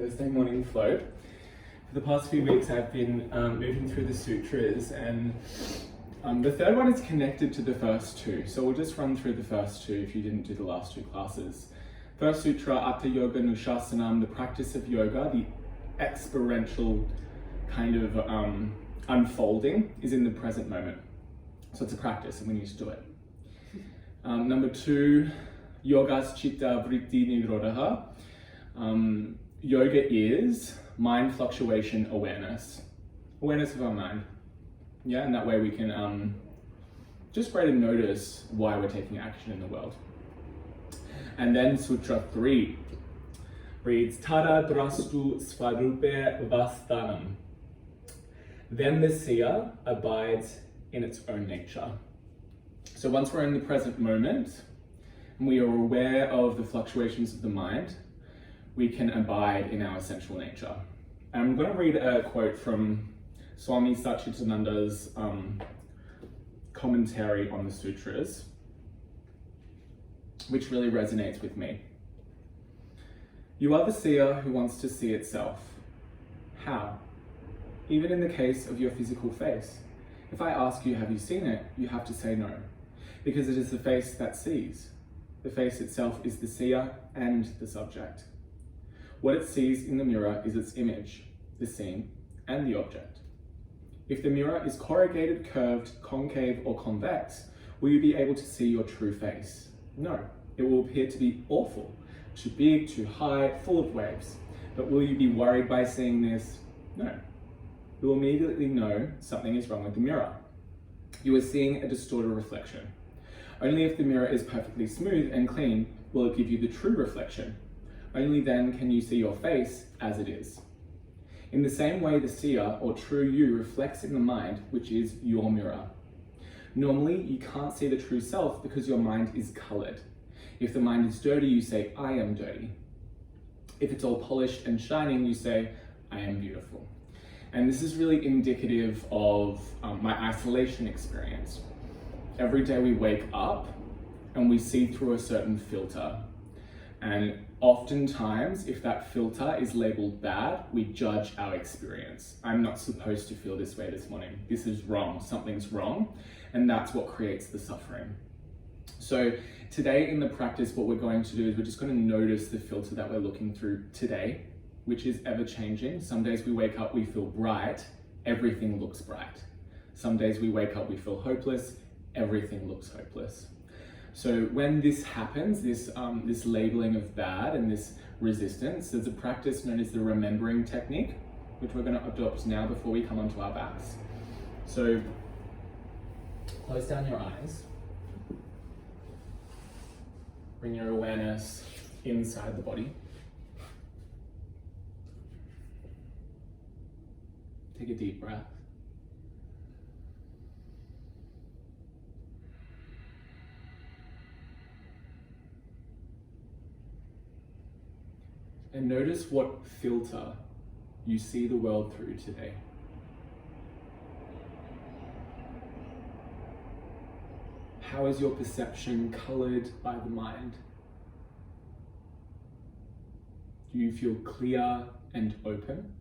Thursday morning flow. For the past few weeks I've been moving through the sutras, and the third one is connected to the first two, so we'll just run through the first two if you didn't do the last two classes. First sutra, Atta Yoga Nushasanam, the practice of yoga, the experiential kind of unfolding is in the present moment. So it's a practice and we need to do it. Number two, Yogas Chitta Vritti Nirodha. Yoga is mind fluctuation awareness. Awareness of our mind. Yeah, and that way we can just better notice why we're taking action in the world. And then Sutra 3 reads, Tada Drastu Svarupe Vastanam. Then the seer abides in its own nature. So once we're in the present moment, and we are aware of the fluctuations of the mind, we can abide in our essential nature. And I'm going to read a quote from Swami Satchitananda's commentary on the sutras, which really resonates with me. You are the seer who wants to see itself. How? Even in the case of your physical face. If I ask you, have you seen it? You have to say no, because it is the face that sees. The face itself is the seer and the subject. What it sees in the mirror is its image, the scene, and the object. If the mirror is corrugated, curved, concave, or convex, will you be able to see your true face? No, it will appear to be awful, too big, too high, full of waves. But will you be worried by seeing this? No. You will immediately know something is wrong with the mirror. You are seeing a distorted reflection. Only if the mirror is perfectly smooth and clean will it give you the true reflection. Only then can you see your face as it is. In the same way, the seer, or true you, reflects in the mind, which is your mirror. Normally, you can't see the true self because your mind is colored. If the mind is dirty, you say, I am dirty. If it's all polished and shining, you say, I am beautiful. And this is really indicative of my isolation experience. Every day we wake up and we see through a certain filter. And oftentimes, if that filter is labeled bad, we judge our experience. I'm not supposed to feel this way this morning. This is wrong, something's wrong. And that's what creates the suffering. So today in the practice, what we're going to do is we're just going to notice the filter that we're looking through today, which is ever changing. Some days we wake up, we feel bright, everything looks bright. Some days we wake up, we feel hopeless, everything looks hopeless. So when this happens, this labeling of bad and this resistance, there's a practice known as the remembering technique, which we're going to adopt now before we come onto our backs. So close down your eyes. Bring your awareness inside the body. Take a deep breath. And notice what filter you see the world through today. How is your perception colored by the mind? Do you feel clear and open,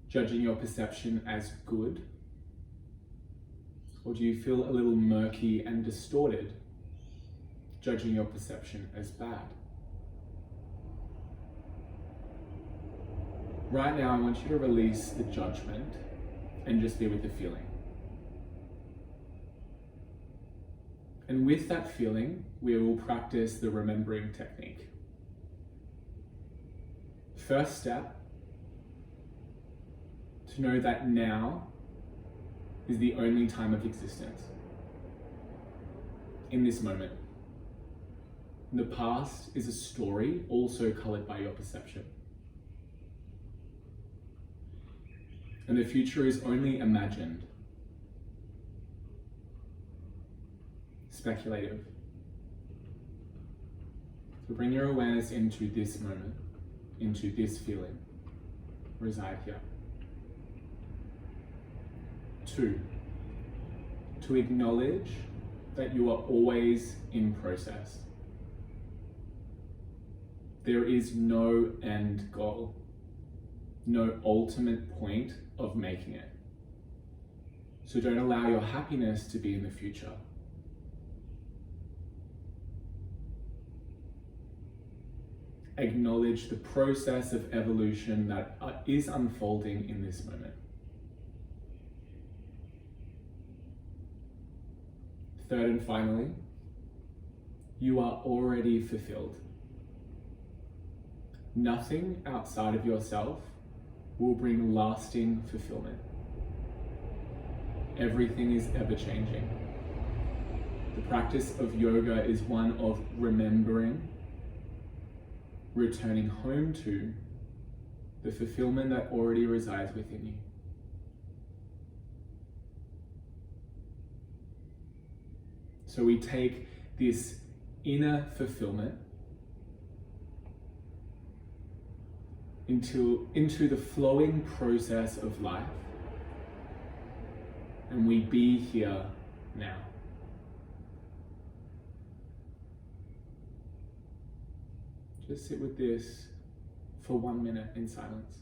judging your perception as good? Or do you feel a little murky and distorted, judging your perception as bad? Right now, I want you to release the judgment and just be with the feeling. And with that feeling, we will practice the remembering technique. First step, to know that now is the only time of existence. In this moment. The past is a story also colored by your perception. And the future is only imagined, speculative. So bring your awareness into this moment, into this feeling. Reside here. 2, to acknowledge that you are always in process. There is no end goal, no ultimate point of making it. So don't allow your happiness to be in the future. Acknowledge the process of evolution that is unfolding in this moment. Third and finally, you are already fulfilled. Nothing outside of yourself will bring lasting fulfillment. Everything is ever changing. The practice of yoga is one of remembering, returning home to the fulfillment that already resides within you. So we take this inner fulfillment into the flowing process of life, and we be here now. Just sit with this for 1 minute in silence.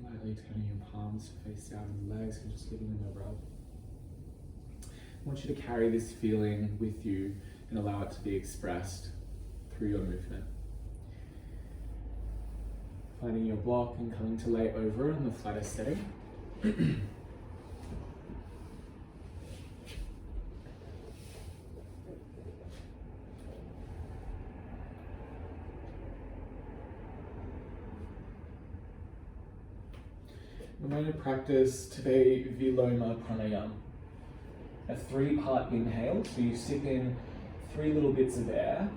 Lightly turning your palms face down on the legs and just giving them a rub. I want you to carry this feeling with you and allow it to be expressed through your movement. Finding your block and coming to lay over in the flattest setting. We're going to practice today Viloma Pranayama, a 3-part inhale. So you sip in 3 little bits of air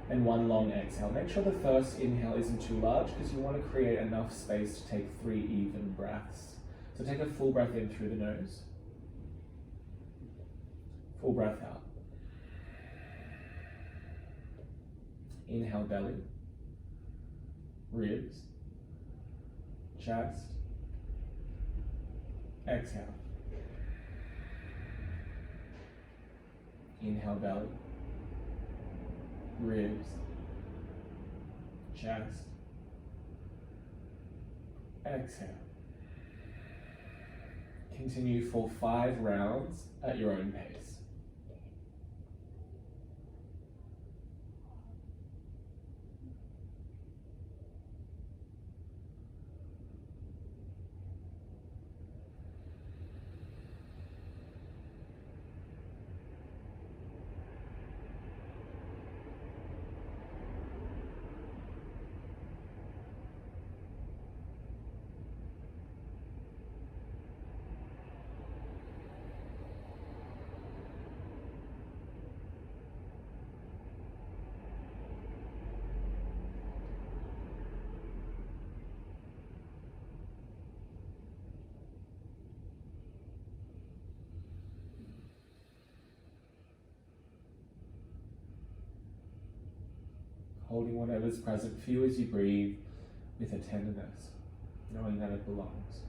and 1 long exhale. Make sure the first inhale isn't too large because you want to create enough space to take 3 even breaths. So take a full breath in through the nose, full breath out. Inhale belly, ribs, chest. Exhale. Inhale belly, ribs, chest. Exhale. Continue for 5 rounds at your own pace. Holding whatever's present for you as you breathe with a tenderness, knowing that it belongs.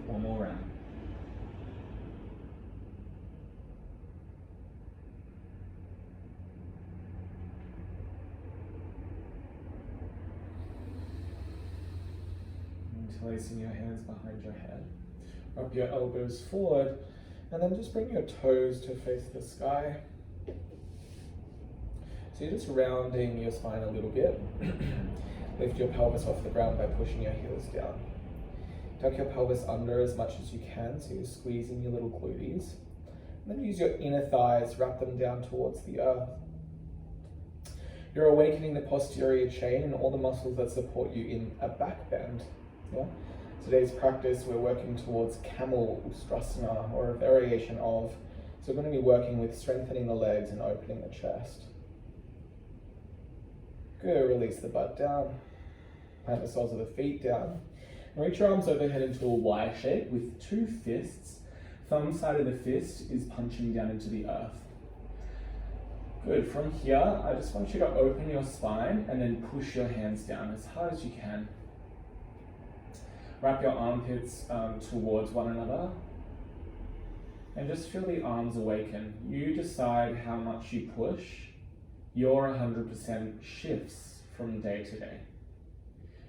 One more round. Interlacing your hands behind your head. Up your elbows forward, and then just bring your toes to face the sky. So you're just rounding your spine a little bit. Lift your pelvis off the ground by pushing your heels down. Tuck your pelvis under as much as you can, so you're squeezing your little glutes. And then use your inner thighs, wrap them down towards the earth. You're awakening the posterior chain and all the muscles that support you in a back bend. Yeah? Today's practice, we're working towards Camel Ustrasana, or a variation of. So we're going to be working with strengthening the legs and opening the chest. Good, release the butt down. Plant the soles of the feet down. And reach your arms overhead into a Y shape with two fists. Thumb side of the fist is punching down into the earth. Good, from here, I just want you to open your spine and then push your hands down as hard as you can. Wrap your armpits towards one another. And just feel the arms awaken. You decide how much you push. Your 100% shifts from day to day.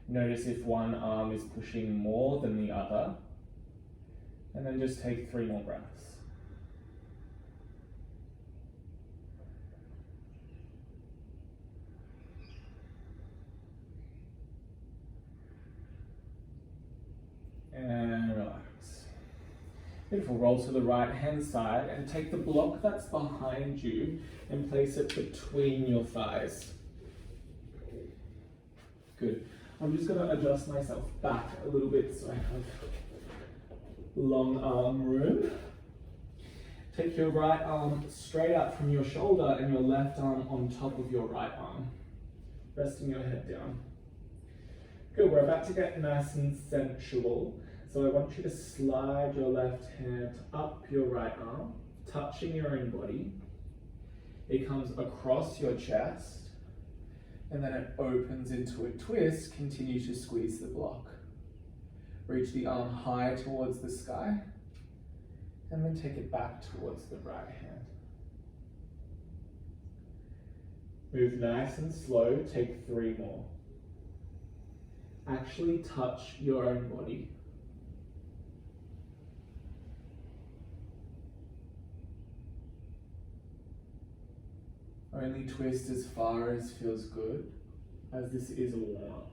Notice if one arm is pushing more than the other. And then just take 3 more breaths. And relax. Beautiful. Roll to the right hand side and take the block that's behind you and place it between your thighs. Good. I'm just going to adjust myself back a little bit so I have long arm room. Take your right arm straight out from your shoulder and your left arm on top of your right arm. Resting your head down. Good, we're about to get nice and sensual. So I want you to slide your left hand up your right arm, touching your own body. It comes across your chest, and then it opens into a twist. Continue to squeeze the block. Reach the arm high towards the sky, and then take it back towards the right hand. Move nice and slow, take 3 more. Actually touch your own body. Only twist as far as feels good, as this is a warm-up.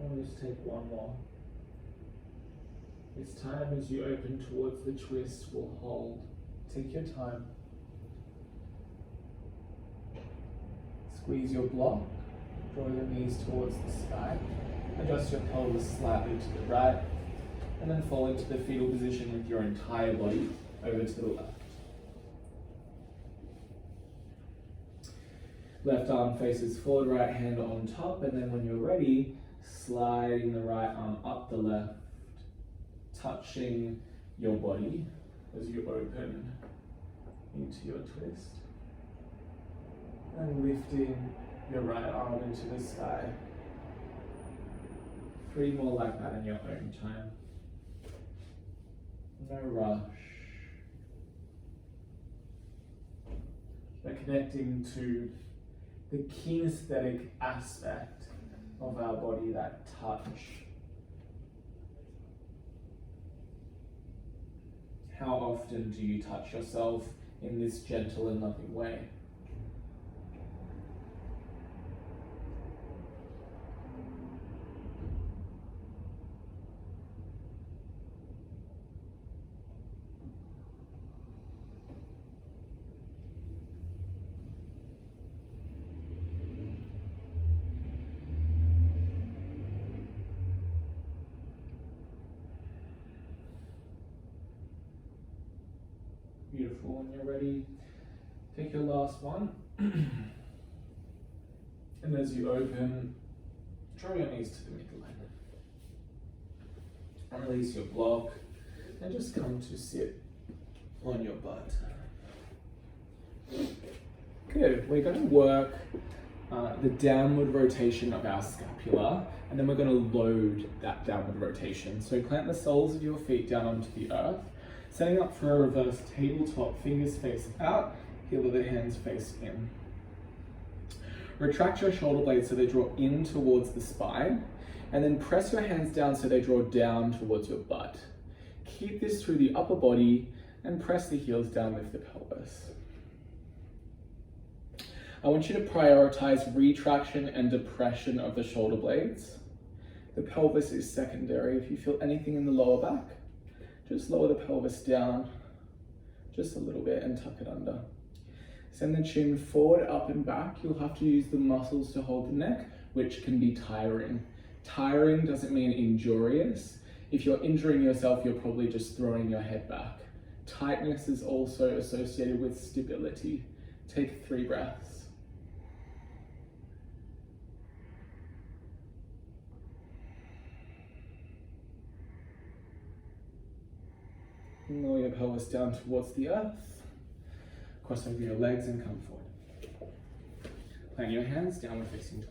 I'll just take 1 more. This time, as you open towards the twist, we'll hold. Take your time. Squeeze your block. Draw your knees towards the sky. Adjust your pelvis slightly to the right. And then fall into the fetal position with your entire body over to the left. Left arm faces forward, right hand on top. And then when you're ready, sliding the right arm up the left, touching your body as you open into your twist. And lifting your right arm into the sky. 3 more like that in your own time. No rush. We're connecting to the kinesthetic aspect of our body, that touch. How often do you touch yourself in this gentle and loving way? Beautiful. When you're ready, take your last one. And as you open, Draw your knees to the midline. And release your block. And just come to sit on your butt. Good. We're going to work the downward rotation of our scapula, and then we're going to load that downward rotation. So plant the soles of your feet down onto the earth, setting up for a reverse tabletop, fingers face out, heel of the hands face in. Retract your shoulder blades so they draw in towards the spine, and then press your hands down so they draw down towards your butt. Keep this through the upper body and press the heels down, lift the pelvis. I want you to prioritize retraction and depression of the shoulder blades. The pelvis is secondary. If you feel anything in the lower back, just lower the pelvis down just a little bit and tuck it under. Send the chin forward, up and back. You'll have to use the muscles to hold the neck, which can be tiring. Tiring doesn't mean injurious. If you're injuring yourself, you're probably just throwing your head back. Tightness is also associated with stability. Take 3 breaths. Lower your pelvis down towards the earth. Cross over your legs and come forward. Plant your hands, downward facing dog.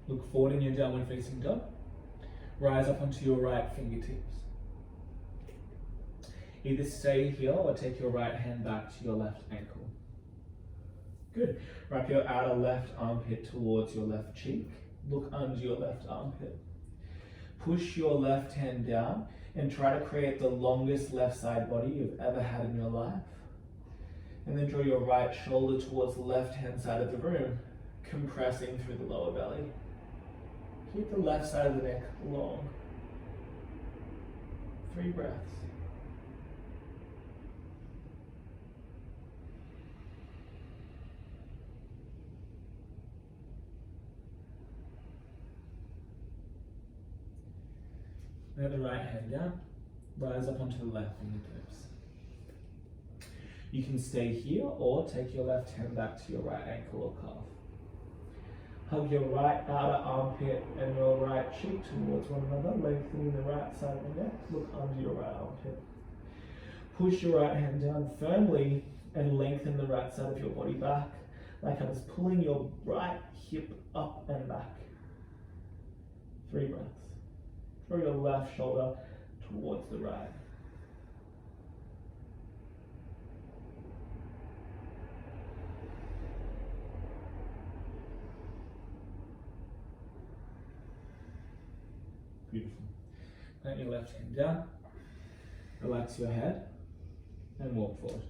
Look forward in your downward facing dog. Rise up onto your right fingertips. Either stay here or take your right hand back to your left ankle. Good. Wrap your outer left armpit towards your left cheek. Look under your left armpit. Push your left hand down and try to create the longest left side body you've ever had in your life. And then draw your right shoulder towards the left hand side of the room, compressing through the lower belly. Keep the left side of the neck long. 3 breaths. Let the right hand down, rise up onto the left fingertips. You can stay here or take your left hand back to your right ankle or calf. Hug your right outer armpit and your right cheek towards one another, lengthening the right side of the neck. Look under your right armpit. Push your right hand down firmly and lengthen the right side of your body back, like I was pulling your right hip up and back. 3 breaths. Draw your left shoulder towards the right. Beautiful. Plant your left hand down, relax your head, and walk forward.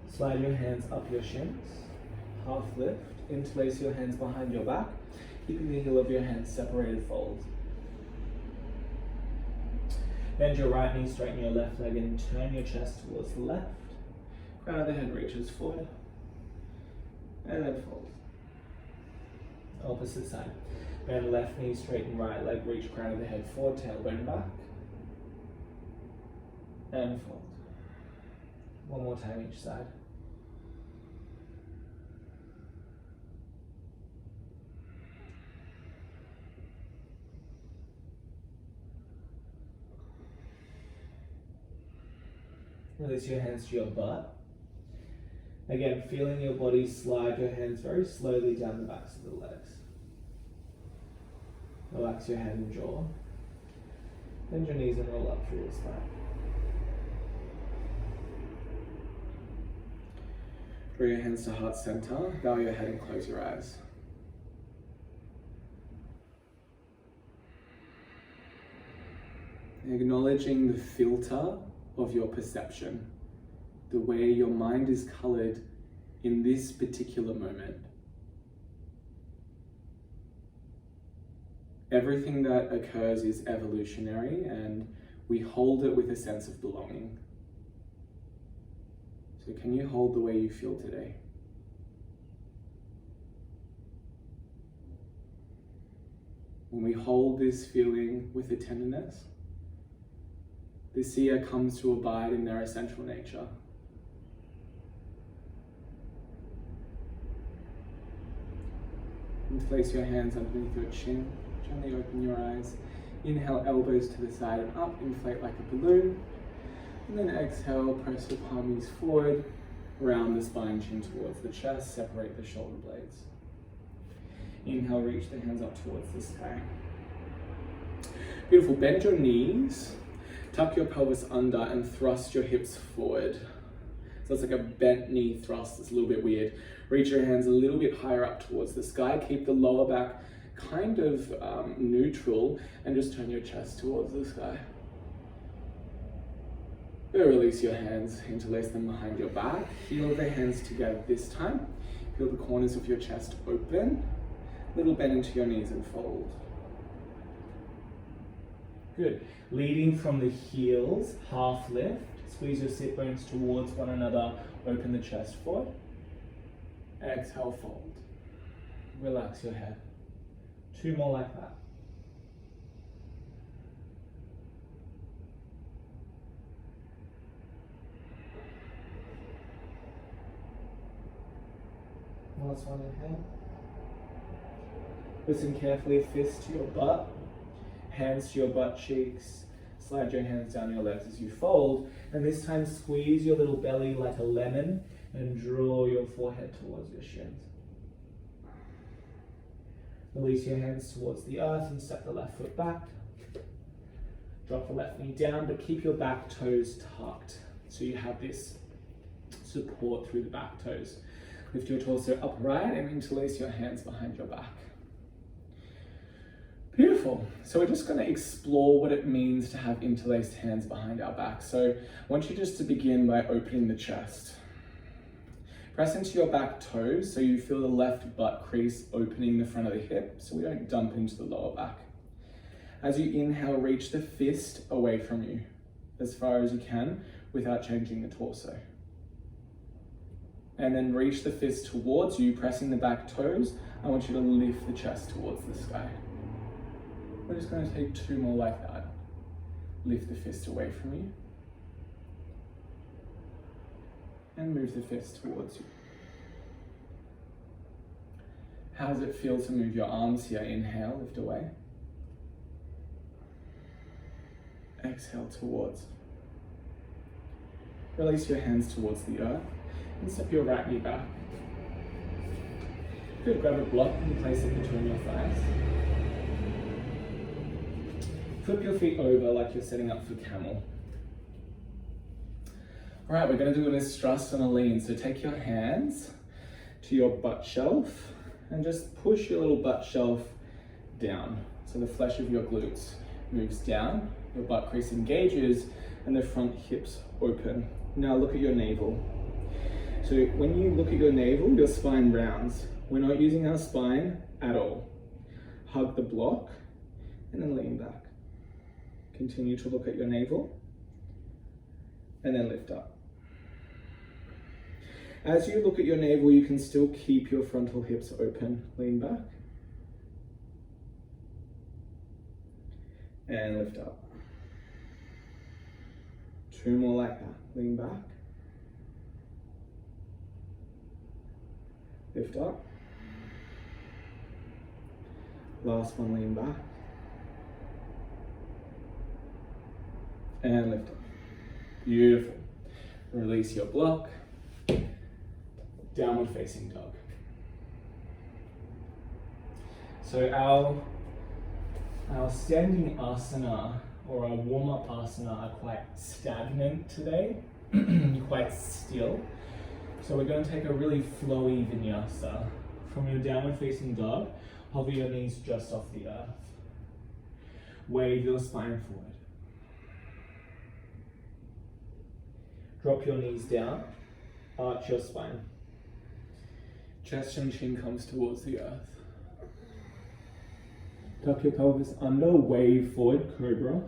Slide your hands up your shins. Half lift, interlace your hands behind your back, keeping the heel of your hands separated fold. Bend your right knee, straighten your left leg and turn your chest towards the left. Crown of the head reaches forward, and then fold. Opposite side. Bend left knee, straighten right leg, reach crown of the head forward, tailbone back, and fold. One more time each side. Release your hands to your butt. Again, feeling your body slide your hands very slowly down the backs of the legs. Relax your head and jaw. Bend your knees and roll up through your spine. Draw your hands to heart center, bow your head and close your eyes. Acknowledging the filter of your perception, the way your mind is colored in this particular moment. Everything that occurs is evolutionary and we hold it with a sense of belonging. So So can you hold the way you feel today? When we hold this feeling with a tenderness, the seer comes to abide in their essential nature. And place your hands underneath your chin. Gently open your eyes. Inhale, elbows to the side and up, inflate like a balloon. And then exhale, press your palms forward, round the spine, chin towards the chest, separate the shoulder blades. Inhale, reach the hands up towards the sky. Beautiful, bend your knees, tuck your pelvis under and thrust your hips forward. So it's like a bent knee thrust, it's a little bit weird. Reach your hands a little bit higher up towards the sky, keep the lower back kind of neutral and just turn your chest towards the sky. Release your hands, interlace them behind your back, heel the hands together this time. Feel the corners of your chest open, little bend into your knees and fold. Good. Leading from the heels, half lift, squeeze your sit bones towards one another, open the chest forward. Exhale, fold. Relax your head. 2 more like that. Last one, inhale. Listen carefully, fist to your butt, hands to your butt cheeks. Slide your hands down your legs as you fold, and this time squeeze your little belly like a lemon and draw your forehead towards your shins. Release your hands towards the earth and step the left foot back. Drop the left knee down, but keep your back toes tucked so you have this support through the back toes. Lift your torso upright and interlace your hands behind your back. Beautiful. So we're just going to explore what it means to have interlaced hands behind our back. So I want you just to begin by opening the chest. Press into your back toes so you feel the left butt crease opening the front of the hip so we don't dump into the lower back. As you inhale, reach the fist away from you as far as you can without changing the torso. And then reach the fist towards you, pressing the back toes. I want you to lift the chest towards the sky. We're just going to take 2 more like that. Lift the fist away from you. And move the fist towards you. How does it feel to move your arms here? Inhale, lift away. Exhale towards. Release your hands towards the earth and step your right knee back. Good, grab a block and place it between your thighs. Flip your feet over like you're setting up for camel. All right, we're going to do an istrust and a lean. So take your hands to your butt shelf and just push your little butt shelf down. So the flesh of your glutes moves down, your butt crease engages, and the front hips open. Now look at your navel. So when you look at your navel, your spine rounds. We're not using our spine at all. Hug the block and then lean back. Continue to look at your navel and then lift up. As you look at your navel, you can still keep your frontal hips open. Lean back and lift up. 2 more like that. Lean back. Lift up. Last one, lean back. And lift up. Beautiful. Release your block. Downward facing dog. So our standing asana or our warm-up asana are quite stagnant today, quite still. So we're going to take a really flowy vinyasa. From your downward facing dog, hover your knees just off the earth. Wave your spine forward. Drop your knees down, arch your spine. Chest and chin comes towards the earth. Tuck your pelvis under, wave forward, cobra.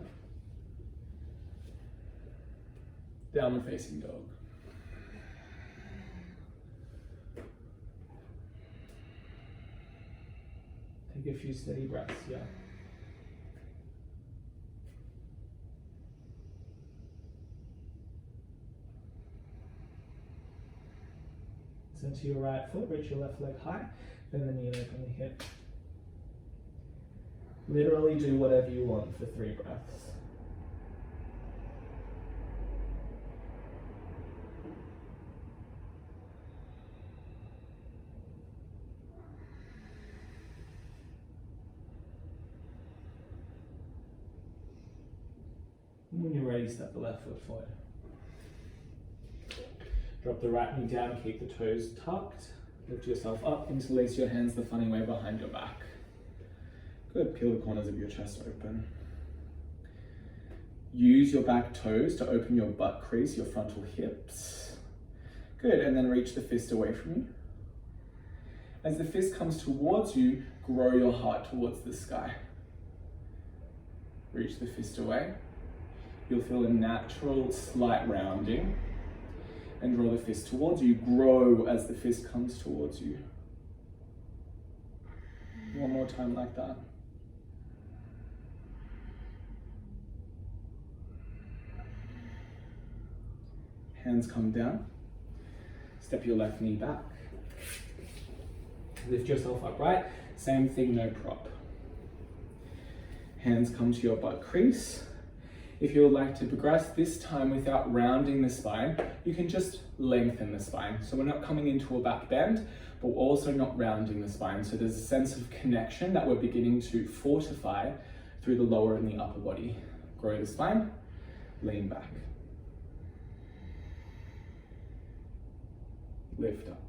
Downward facing dog. Take a few steady breaths here. Turn to your right foot, reach your left leg high, bend the knee and open the hip. Literally do whatever you want for 3 breaths. When you're ready, step the left foot forward. Drop the right knee down, keep the toes tucked. Lift yourself up, interlace your hands the funny way behind your back. Good, peel the corners of your chest open. Use your back toes to open your butt crease, your frontal hips. Good, and then reach the fist away from you. As the fist comes towards you, grow your heart towards the sky. Reach the fist away. You'll feel a natural slight rounding. And draw the fist towards you. Grow as the fist comes towards you. One more time like that. Hands come down. Step your left knee back. Lift yourself upright. Same thing, no prop. Hands come to your butt crease. If you would like to progress this time without rounding the spine, you can just lengthen the spine. So we're not coming into a back bend, but we're also not rounding the spine. So there's a sense of connection that we're beginning to fortify through the lower and the upper body. Grow the spine, lean back. Lift up.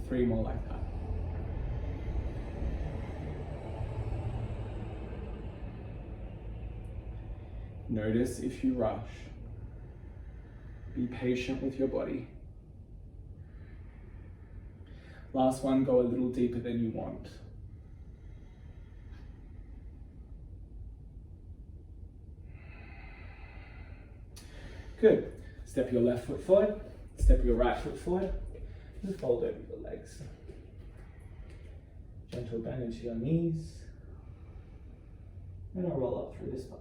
3 more like that. Notice if you rush. Be patient with your body. Last one, go a little deeper than you want. Good. Step your left foot forward, step your right foot forward, and fold over your legs. Gentle bend into your knees, and I'll roll up through the spine.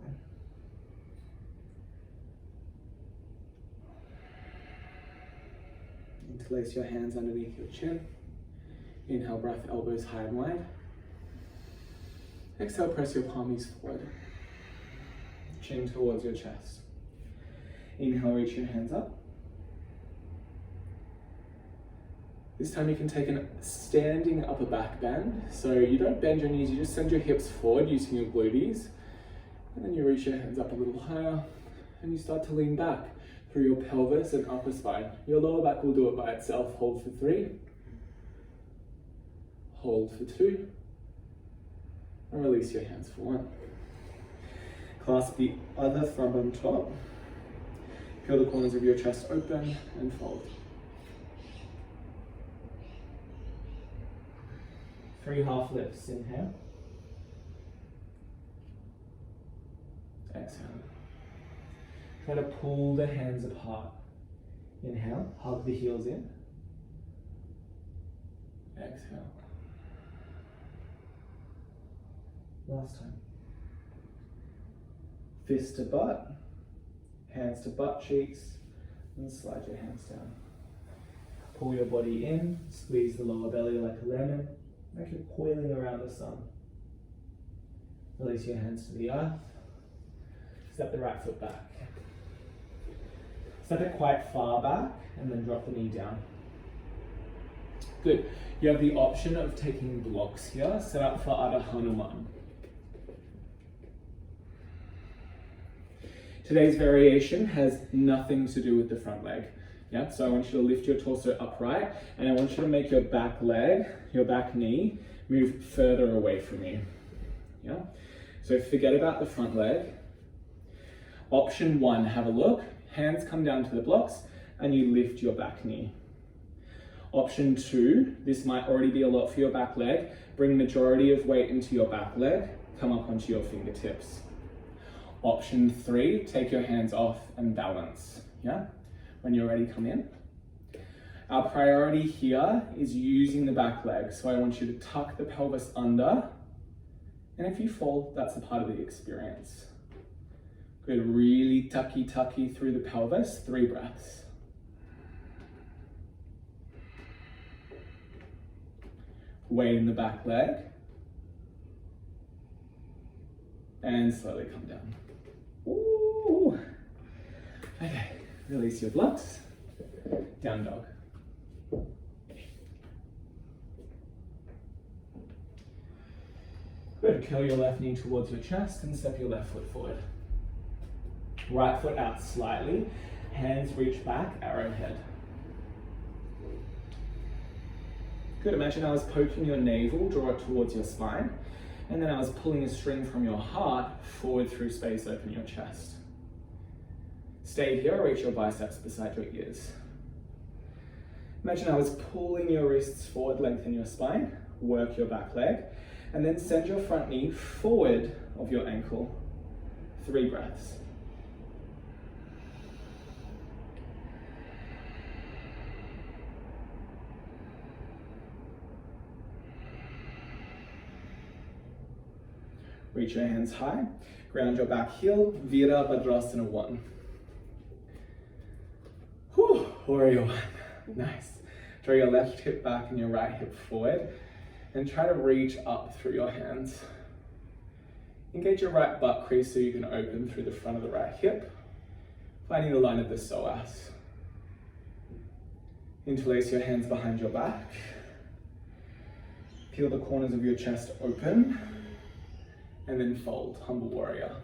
Interlace your hands underneath your chin. Inhale, breath, elbows high and wide. Exhale, press your palms forward. Chin towards your chest. Inhale, reach your hands up. This time you can take a standing upper back bend. So you don't bend your knees, you just send your hips forward using your glutees. And then you reach your hands up a little higher and you start to lean back through your pelvis and upper spine. Your lower back will do it by itself. Hold for 3. Hold for 2. And release your hands for 1. Clasp the other thumb on top. Peel the corners of your chest open and fold. 3 half lifts. Inhale. Exhale. Try to pull the hands apart. Inhale, hug the heels in. Exhale. Last time. Fist to butt, hands to butt cheeks, and slide your hands down. Pull your body in, squeeze the lower belly like a lemon, like you're coiling around the sun. Release your hands to the earth. Step the right foot back. Step it quite far back and then drop the knee down. Good. You have the option of taking blocks here. Set up for Adha Hanuman. Today's variation has nothing to do with the front leg. Yeah, so I want you to lift your torso upright and I want you to make your back leg, your back knee, move further away from you. Yeah, so forget about the front leg. Option 1, have a look. Hands come down to the blocks and you lift your back knee. Option 2, this might already be a lot for your back leg. Bring majority of weight into your back leg, come up onto your fingertips. Option 3, take your hands off and balance. Yeah? When you're ready, come in. Our priority here is using the back leg. So I want you to tuck the pelvis under. And if you fall, that's a part of the experience. Good, really tucky through the pelvis, 3 breaths. Weight in the back leg. And slowly come down. Ooh. Okay, release your blocks. Down dog. Good, curl your left knee towards your chest and step your left foot forward. Right foot out slightly, hands reach back, arrowhead. Good, imagine I was poking your navel, draw it towards your spine, and then I was pulling a string from your heart forward through space, open your chest. Stay here, reach your biceps beside your ears. Imagine I was pulling your wrists forward, lengthen your spine, work your back leg, and then send your front knee forward of your ankle. 3 breaths. Reach your hands high, ground your back heel, Virabhadrasana 1. Whew, Warrior 1, nice. Draw your left hip back and your right hip forward, and try to reach up through your hands. Engage your right butt crease so you can open through the front of the right hip, finding the line of the psoas. Interlace your hands behind your back. Peel the corners of your chest open, and then fold, Humble Warrior.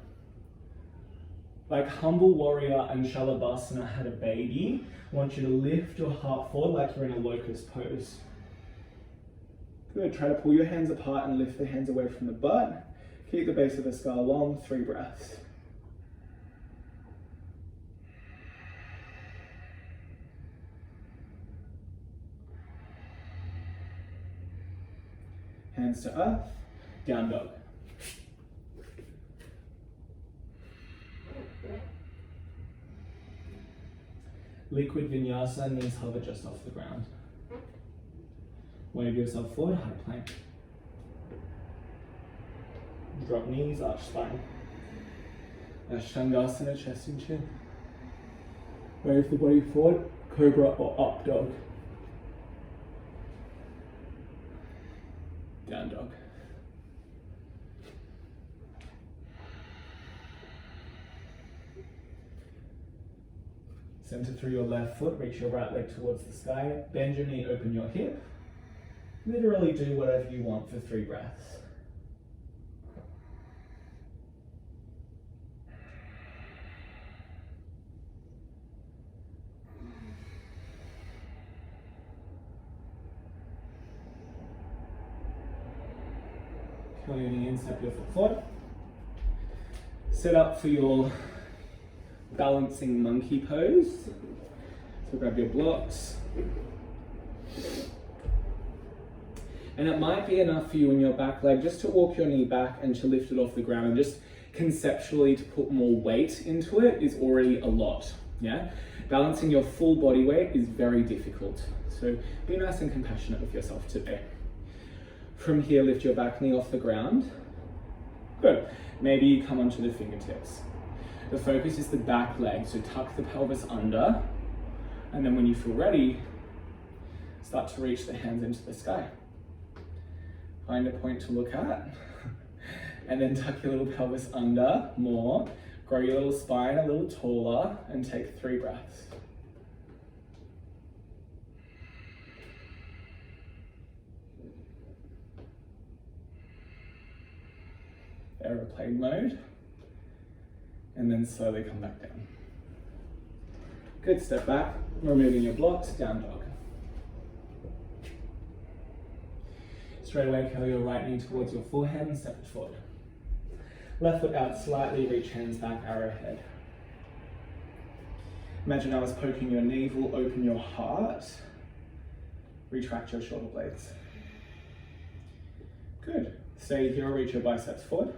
Like Humble Warrior and Shavasana had a baby, I want you to lift your heart forward like you're in a locust pose. Good, try to pull your hands apart and lift the hands away from the butt. Keep the base of the skull long, 3 breaths. Hands to earth, down dog. Liquid vinyasa, knees hover just off the ground. Wave yourself forward, high plank. Drop knees, arch spine. Ashtangasana, chest and chin. Wave the body forward, cobra or up dog. Down dog. Center through your left foot, reach your right leg towards the sky, bend your knee, open your hip. Literally do whatever you want for 3 breaths. Curl your knee in, step your foot forward. Set up for your balancing monkey pose. So grab your blocks. And it might be enough for you in your back leg just to walk your knee back and to lift it off the ground, and just conceptually to put more weight into it is already a lot, yeah? Balancing your full body weight is very difficult. So be nice and compassionate with yourself today. From here, lift your back knee off the ground. Good. Maybe you come onto the fingertips. The focus is the back leg, so tuck the pelvis under, and then when you feel ready, start to reach the hands into the sky. Find a point to look at, and then tuck your little pelvis under more, grow your little spine a little taller, and take 3 breaths. Aeroplane mode, and then slowly come back down. Good, step back, removing your blocks, down dog. Straight away, curl your right knee towards your forehead and step it forward. Left foot out slightly, reach hands back, arrowhead. Imagine I was poking your navel, open your heart. Retract your shoulder blades. Good. Stay here, reach your biceps forward.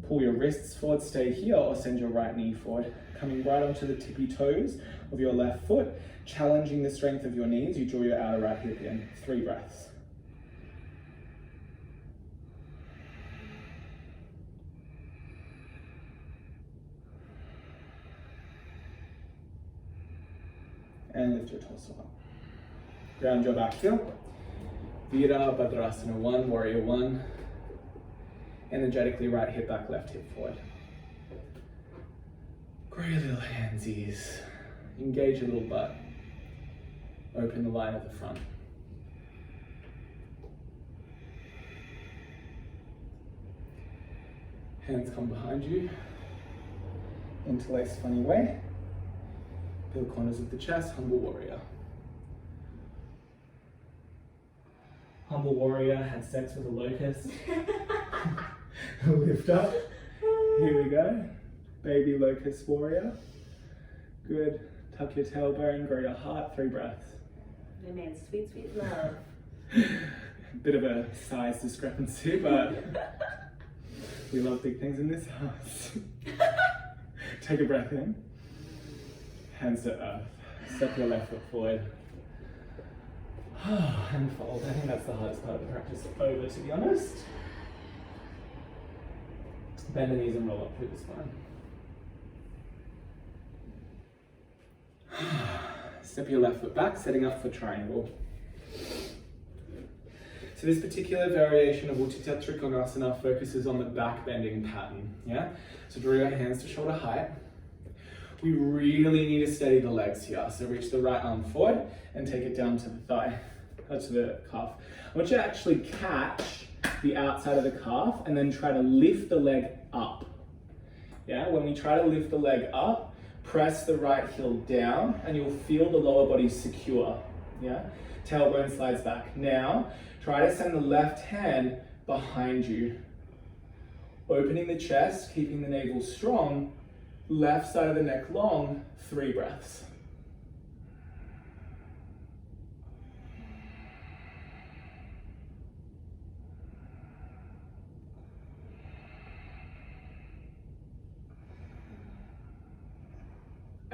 Pull your wrists forward, stay here, or send your right knee forward. Coming right onto the tippy toes, of your left foot, challenging the strength of your knees. You draw your outer right hip in. 3 breaths. And lift your torso up. Ground your back heel. Virabhadrasana 1, warrior 1. Energetically right hip back, left hip forward. Great little handsies. Engage your little butt. Open the line at the front. Hands come behind you. Interlace funny way. Feel corners of the chest, humble warrior. Humble warrior had sex with a locust. Lift up. Here we go. Baby locust warrior. Good. Tuck your tailbone, grow your heart, 3 breaths. My man's sweet, sweet love. Bit of a size discrepancy, but we love big things in this house. Take a breath in. Hands to earth. Step your left foot forward. And fold. I think that's the hardest part of the practice over, to be honest. Bend the knees and roll up through the spine. Step your left foot back, setting up for triangle. So this particular variation of Utthita Trikonasana focuses on the back bending pattern, yeah? So draw your hands to shoulder height. We really need to steady the legs here. So reach the right arm forward and take it down to the thigh, to the calf. I want you to actually catch the outside of the calf and then try to lift the leg up. Yeah, when we try to lift the leg up, press the right heel down and you'll feel the lower body secure. Yeah, tailbone slides back. Now, try to send the left hand behind you. Opening the chest, keeping the navel strong, left side of the neck long, 3 breaths.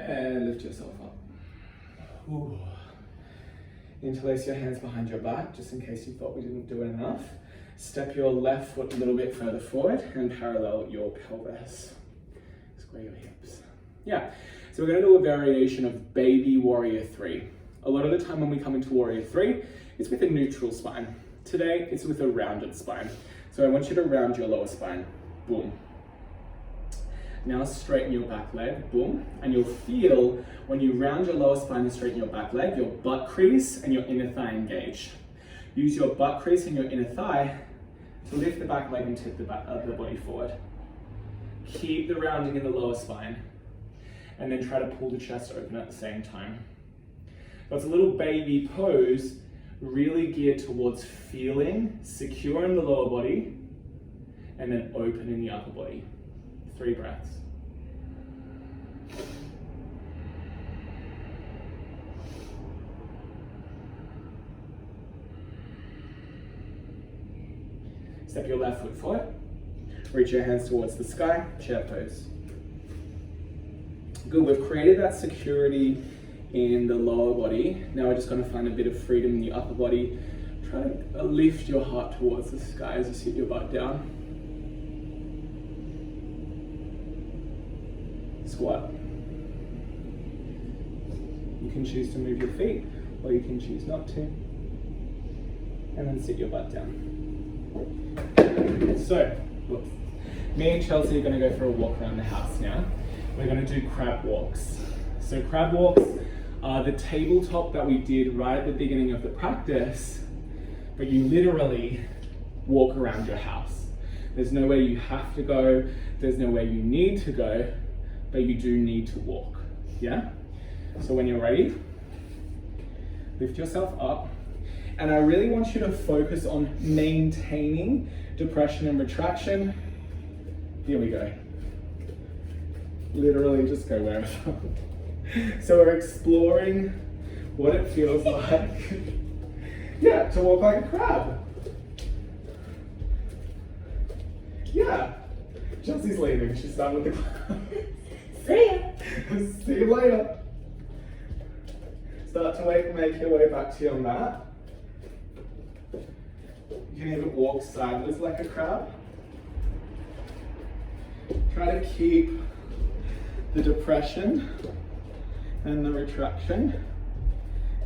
And lift yourself up. Ooh. Interlace your hands behind your back, just in case you thought we didn't do it enough. Step your left foot a little bit further forward and parallel your pelvis. Square your hips. Yeah, so we're going to do a variation of baby warrior 3. A lot of the time when we come into warrior 3, it's with a neutral spine. Today, it's with a rounded spine. So I want you to round your lower spine. Boom. Now straighten your back leg, boom, and you'll feel when you round your lower spine and straighten your back leg, your butt crease and your inner thigh engage. Use your butt crease and your inner thigh to lift the back leg and tip the body forward. Keep the rounding in the lower spine, and then try to pull the chest open at the same time. That's a little baby pose, really geared towards feeling secure in the lower body, and then open in the upper body. 3 breaths. Step your left foot forward. Reach your hands towards the sky, chair pose. Good, we've created that security in the lower body. Now we're just going to find a bit of freedom in the upper body. Try to lift your heart towards the sky as you sit your butt down. Squat. You can choose to move your feet, or you can choose not to. And then sit your butt down. So, me and Chelsea are going to go for a walk around the house now. We're going to do crab walks. So crab walks are the tabletop that we did right at the beginning of the practice, but you literally walk around your house. There's nowhere you have to go, there's nowhere you need to go, but you do need to walk, yeah? So when you're ready, lift yourself up, and I really want you to focus on maintaining depression and retraction. Here we go. Literally just go wherever. So we're exploring what it feels like, yeah, to walk like a crab. Yeah, Chelsea's leaving, she's done with the crab. See ya. See you later. Start to make your way back to your mat. You can even walk sideways like a crab. Try to keep the depression and the retraction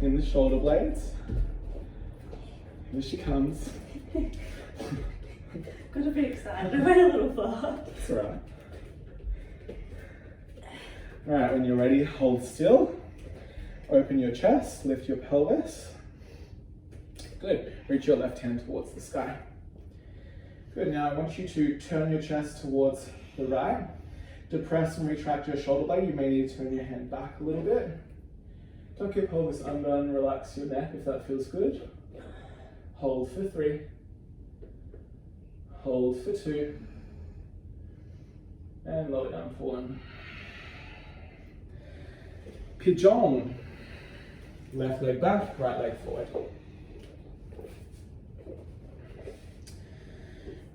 in the shoulder blades. Here she comes. Got a bit excited. I went a little far. That's alright. Alright, when you're ready, hold still. Open your chest, lift your pelvis. Good. Reach your left hand towards the sky. Good. Now I want you to turn your chest towards the right. Depress and retract your shoulder blade. You may need to turn your hand back a little bit. Tuck your pelvis under and relax your neck if that feels good. Hold for 3. Hold for 2. And lower down for 1. Pigeon. Left leg back, right leg forward.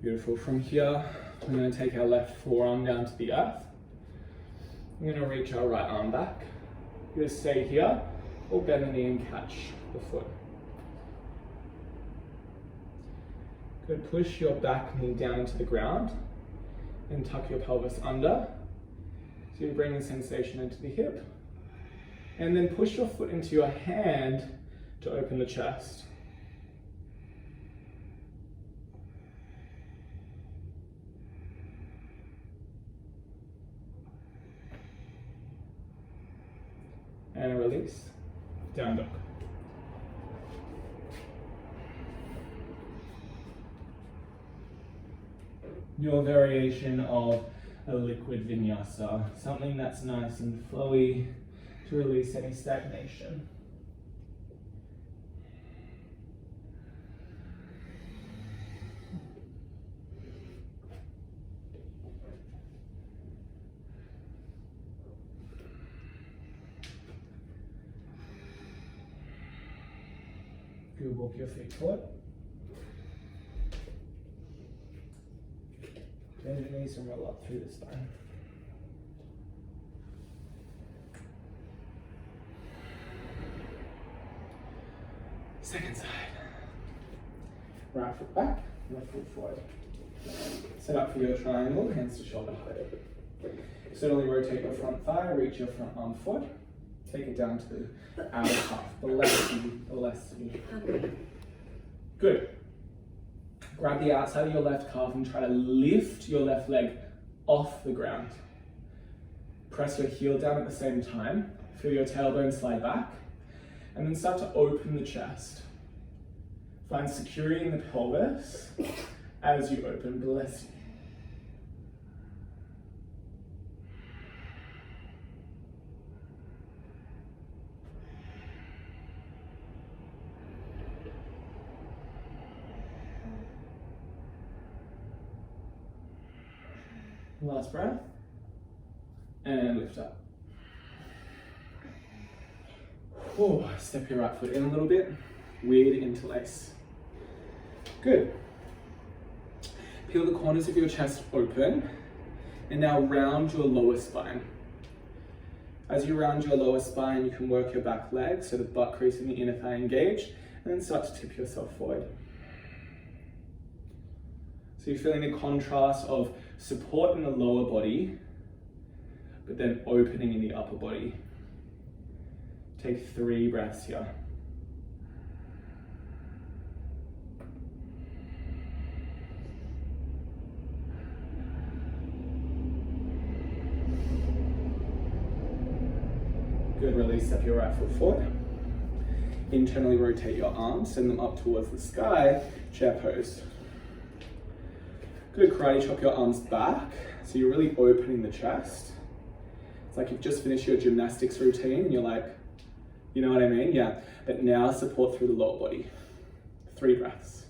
Beautiful. From here, we're going to take our left forearm down to the earth. We're going to reach our right arm back. You're going to stay here, or bend the knee and catch the foot. Good. Push your back knee down into the ground and tuck your pelvis under. So you're bringing sensation into the hip. And then push your foot into your hand to open the chest. And release. Down dog. Your variation of a liquid vinyasa, something that's nice and flowy to release any stagnation. Good. Walk your feet forward. Bend your knees and roll up through the spine. Second side. Right foot back, left foot forward. Set up for your triangle, hands to shoulder height. Externally rotate your front thigh, reach your front arm forward. Take it down to the outer half, the left knee. Good. Grab the outside of your left calf and try to lift your left leg off the ground. Press your heel down at the same time. Feel your tailbone slide back. And then start to open the chest. Find security in the pelvis as you open. Bless you. Last breath. And lift up. Oh, step your right foot in a little bit. Weird interlace. Good. Peel the corners of your chest open. And now round your lower spine. As you round your lower spine, you can work your back leg, so the butt crease and the inner thigh engage, and then start to tip yourself forward. So you're feeling the contrast of support in the lower body, but then opening in the upper body. Take 3 breaths here. Good, release, step your right foot forward. Internally rotate your arms, send them up towards the sky, chair pose. Good, karate chop your arms back, so you're really opening the chest. It's like you've just finished your gymnastics routine and you're like, you know what I mean? Yeah, but now support through the lower body. 3 breaths.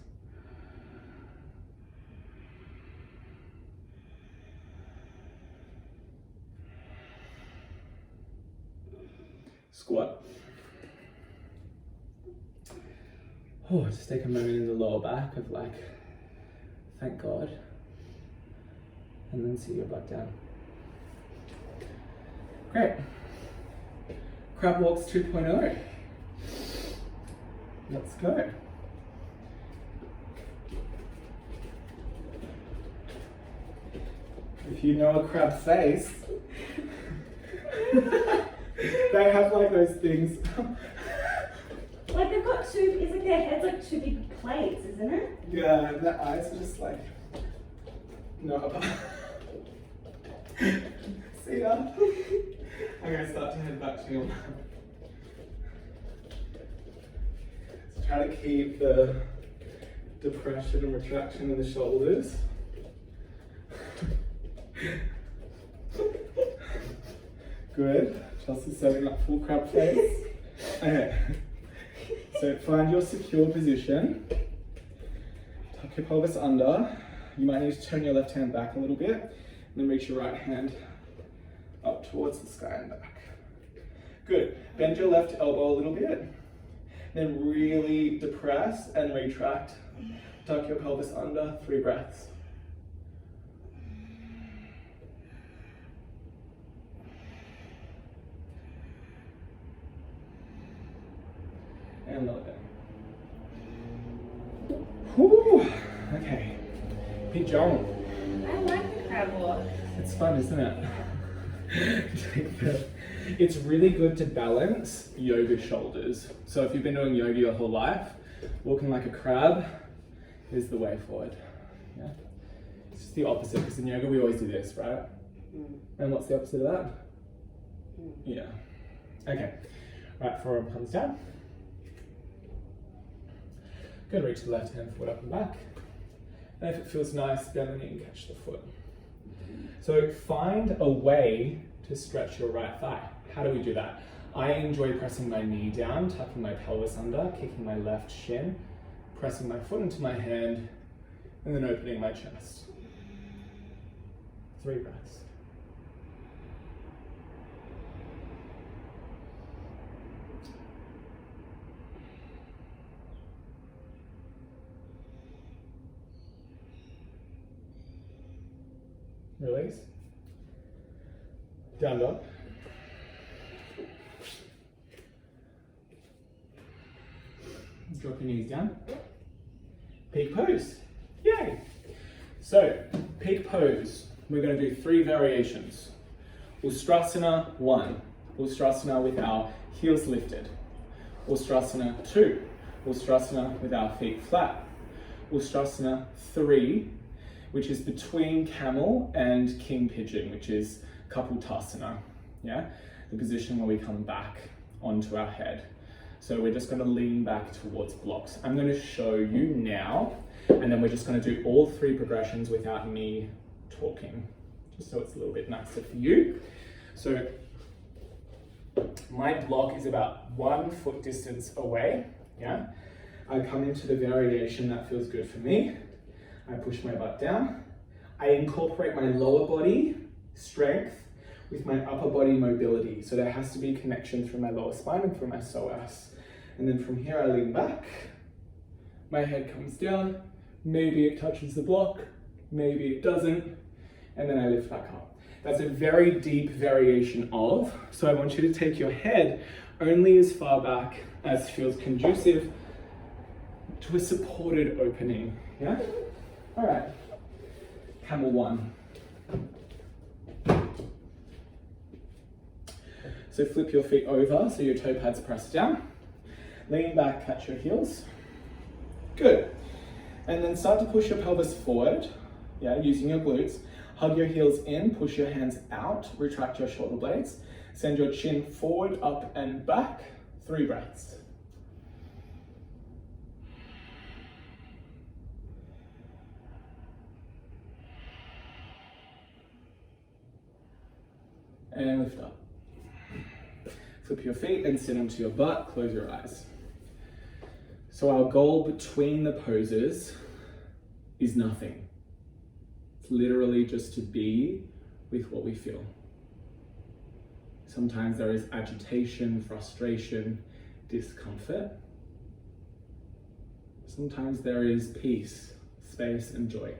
Squat. Oh, just take a moment in the lower back of like, thank God. And then sit your butt down. Great. Crab walks 2.0. Let's go. If you know a crab face, they have like those things. Like they've got two, it's like their head's like two big plates, isn't it? Yeah, and their eyes are just like, no. See ya. I'm gonna start to head back to your lap. So try to keep the depression and retraction in the shoulders. Good. Chelsea's setting up full crab face. Okay. So find your secure position. Tuck your pelvis under. You might need to turn your left hand back a little bit, and then reach your right hand up towards the sky and back. Good. Bend your left elbow a little bit. Then really depress and retract. Tuck your pelvis under. 3 breaths. And lower down. Whew. Okay. Big jump. I like the crab walk. It's fun, isn't it? It's really good to balance yoga shoulders. So if you've been doing yoga your whole life, walking like a crab is the way forward. Yeah. It's just the opposite, because in yoga we always do this, right? And what's the opposite of that? Yeah. Okay. Right, forearm comes down. Good, reach the left hand forward up and back. And if it feels nice, bend the knee and catch the foot. So find a way to stretch your right thigh. How do we do that? I enjoy pressing my knee down, tucking my pelvis under, kicking my left shin, pressing my foot into my hand, and then opening my chest. 3 breaths. Release. Down dog. Drop your knees down. Peak pose. Yay! So, peak pose. We're going to do 3 variations. Ustrasana 1. Ustrasana with our heels lifted. Ustrasana 2. Ustrasana with our feet flat. Ustrasana 3, which is between camel and king pigeon, which is Kapotasana, yeah? The position where we come back onto our head. So we're just gonna lean back towards blocks. I'm gonna show you now, and then we're just gonna do all 3 progressions without me talking, just so it's a little bit nicer for you. So my block is about 1 foot distance away, yeah? I come into the variation that feels good for me. I push my butt down. I incorporate my lower body strength with my upper body mobility. So there has to be connection through my lower spine and through my psoas. And then from here I lean back. My head comes down. Maybe it touches the block, maybe it doesn't. And then I lift back up. That's a very deep variation of. So I want you to take your head only as far back as feels conducive to a supported opening, yeah? All right, camel 1. So flip your feet over so your toe pads press down. Lean back, catch your heels. Good. And then start to push your pelvis forward, yeah, using your glutes. Hug your heels in, push your hands out, retract your shoulder blades. Send your chin forward, up and back. 3 breaths. And lift up. Flip your feet and sit onto your butt, close your eyes. So our goal between the poses is nothing. It's literally just to be with what we feel. Sometimes there is agitation, frustration, discomfort. Sometimes there is peace, space, and joy.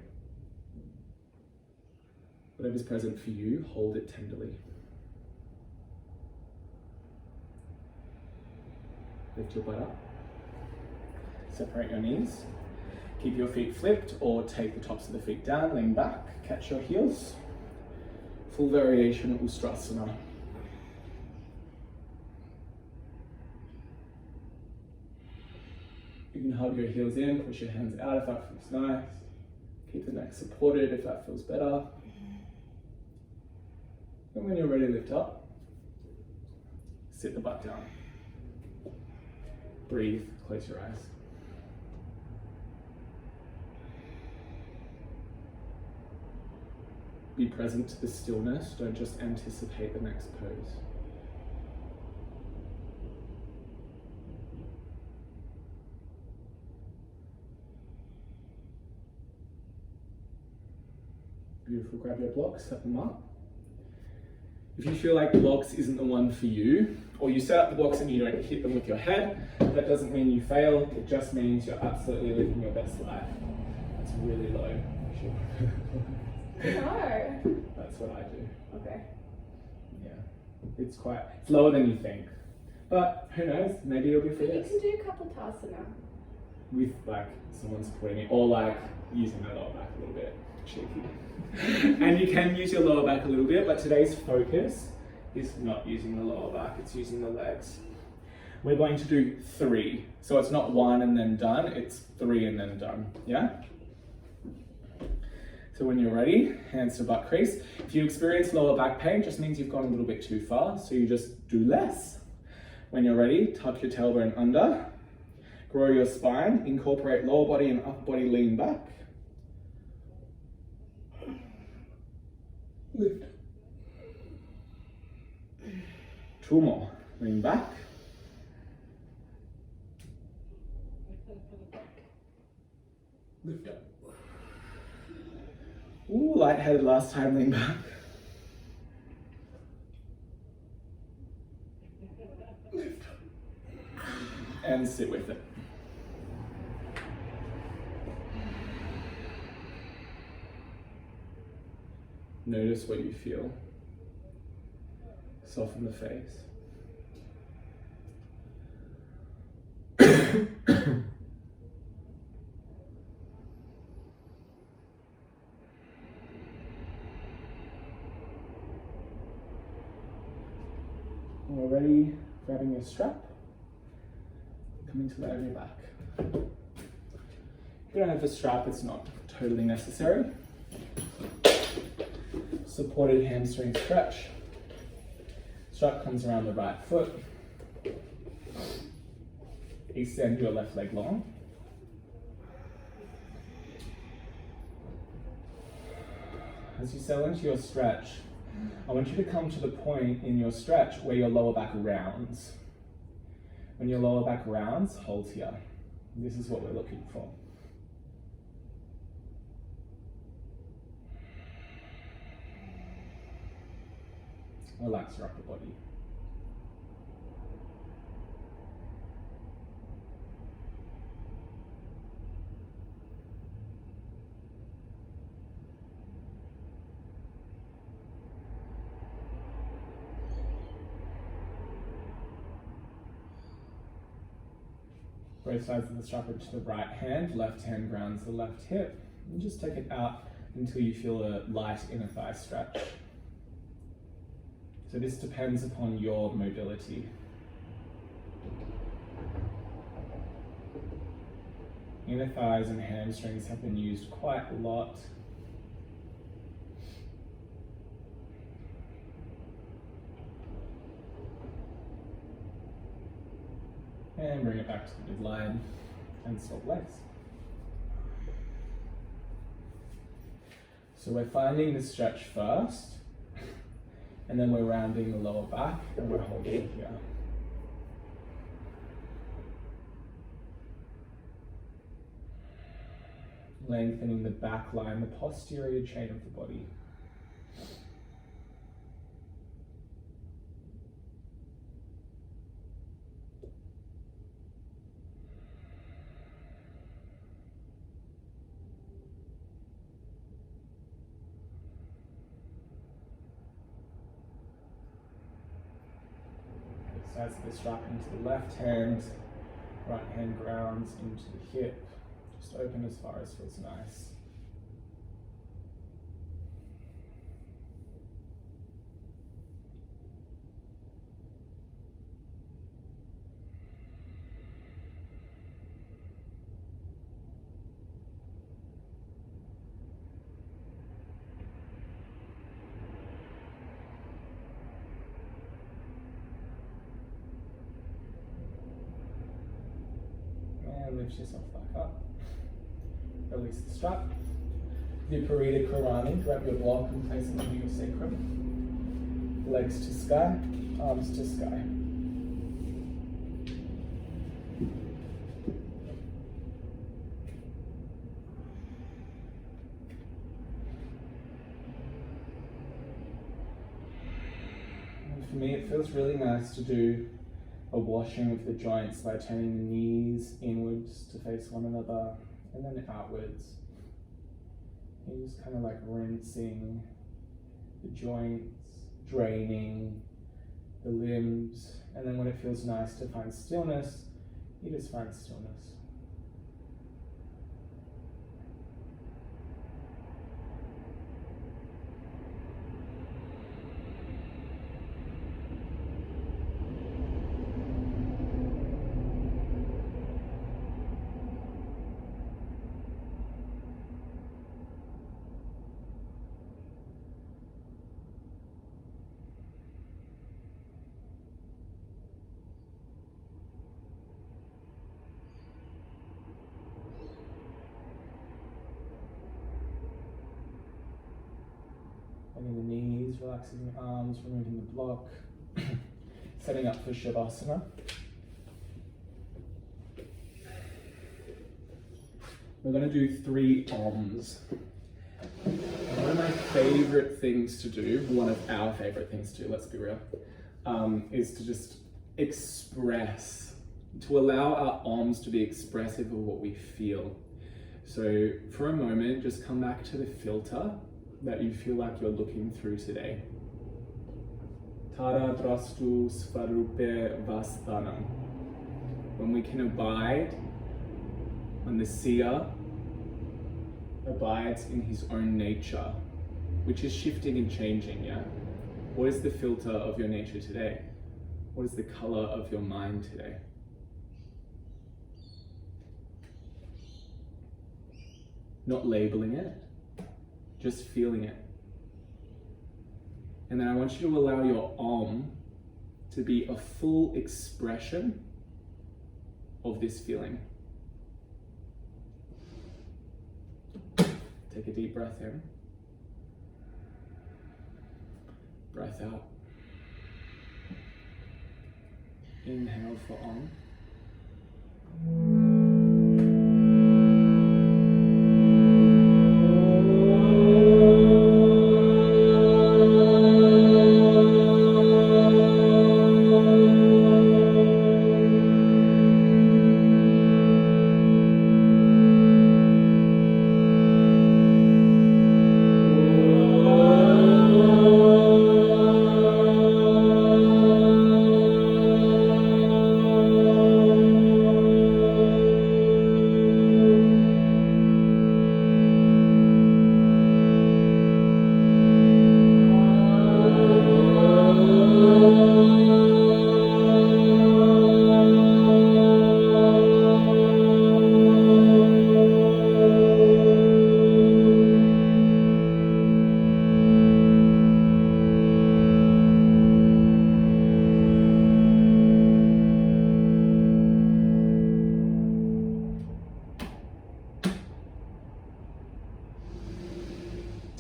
Whatever's present for you, hold it tenderly. Lift your butt up. Separate your knees. Keep your feet flipped or take the tops of the feet down, lean back, catch your heels. Full variation Ustrasana. You can hug your heels in, push your hands out if that feels nice. Keep the neck supported if that feels better. And when you're ready, lift up. Sit the butt down. Breathe, close your eyes. Be present to the stillness, don't just anticipate the next pose. Beautiful, grab your blocks, set them up. If you feel like blocks isn't the one for you, or you set up the blocks and you don't hit them with your head, that doesn't mean you failed, it just means you're absolutely living your best life. That's really low. No. That's what I do. Okay. Yeah, it's lower than you think. But who knows, maybe it'll be for You this. can do Kapotasana. With like someone supporting it, or like using their lower back a little bit. Cheeky. And you can use your lower back a little bit, but today's focus is not using the lower back, it's using the legs. We're going to do 3. So it's not 1 and then done, it's 3 and then done, yeah? So when you're ready, hands to butt crease. If you experience lower back pain, it just means you've gone a little bit too far, so you just do less. When you're ready, tuck your tailbone under, grow your spine, incorporate lower body and upper body lean back. Lift. 2 more. Lean back. Lift up. Ooh, lightheaded last time, lean back. Lift up. And sit with it. Notice what you feel. Soften the face. Already grabbing your strap, coming to lay on your back. If you don't have a strap, it's not totally necessary. Supported hamstring stretch. Strap comes around the right foot. Extend your left leg long. As you settle into your stretch, I want you to come to the point in your stretch where your lower back rounds. When your lower back rounds, hold here. This is what we're looking for. Relax your upper body. Both sides of the strap into the right hand, left hand grounds the left hip, and just take it out until you feel a light inner thigh stretch. So this depends upon your mobility. Inner thighs and hamstrings have been used quite a lot. And bring it back to the midline and swap legs. So we're finding the stretch first, and then we're rounding the lower back and we're holding here. Lengthening the back line, the posterior chain of the body. Sides of the strap into the left hand, Right hand grounds into the hip. Just open as far as feels nice. And lift yourself back up. Release the strap. Viparita Karani, grab your block and place it under your sacrum. Legs to sky, arms to sky. And for me, it feels really nice to do a washing of the joints by turning the knees inwards to face one another and then outwards. You're just kind of like rinsing the joints, draining the limbs, and then when it feels nice to find stillness, you just find stillness. Bending the knees, relaxing the arms, removing the block, setting up for Shavasana. We're going to do 3 Oms. One of my favorite things to do, one of our favorite things to do, let's be real, is to just express, to allow our Oms to be expressive of what we feel. So for a moment, just come back to the filter that you feel like you're looking through today. Tara drastu svarupe vastanam. When we can abide, when the seer abides in his own nature, which is shifting and changing, yeah? What is the filter of your nature today? What is the color of your mind today? Not labeling it, just feeling it. And then I want you to allow your Om to be a full expression of this feeling. Take a deep breath in. Breath out. Inhale for Om.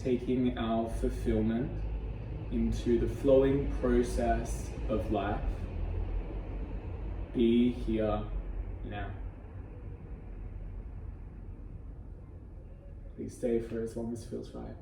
Taking our fulfillment into the flowing process of life. Be here now. Please stay for as long as feels right.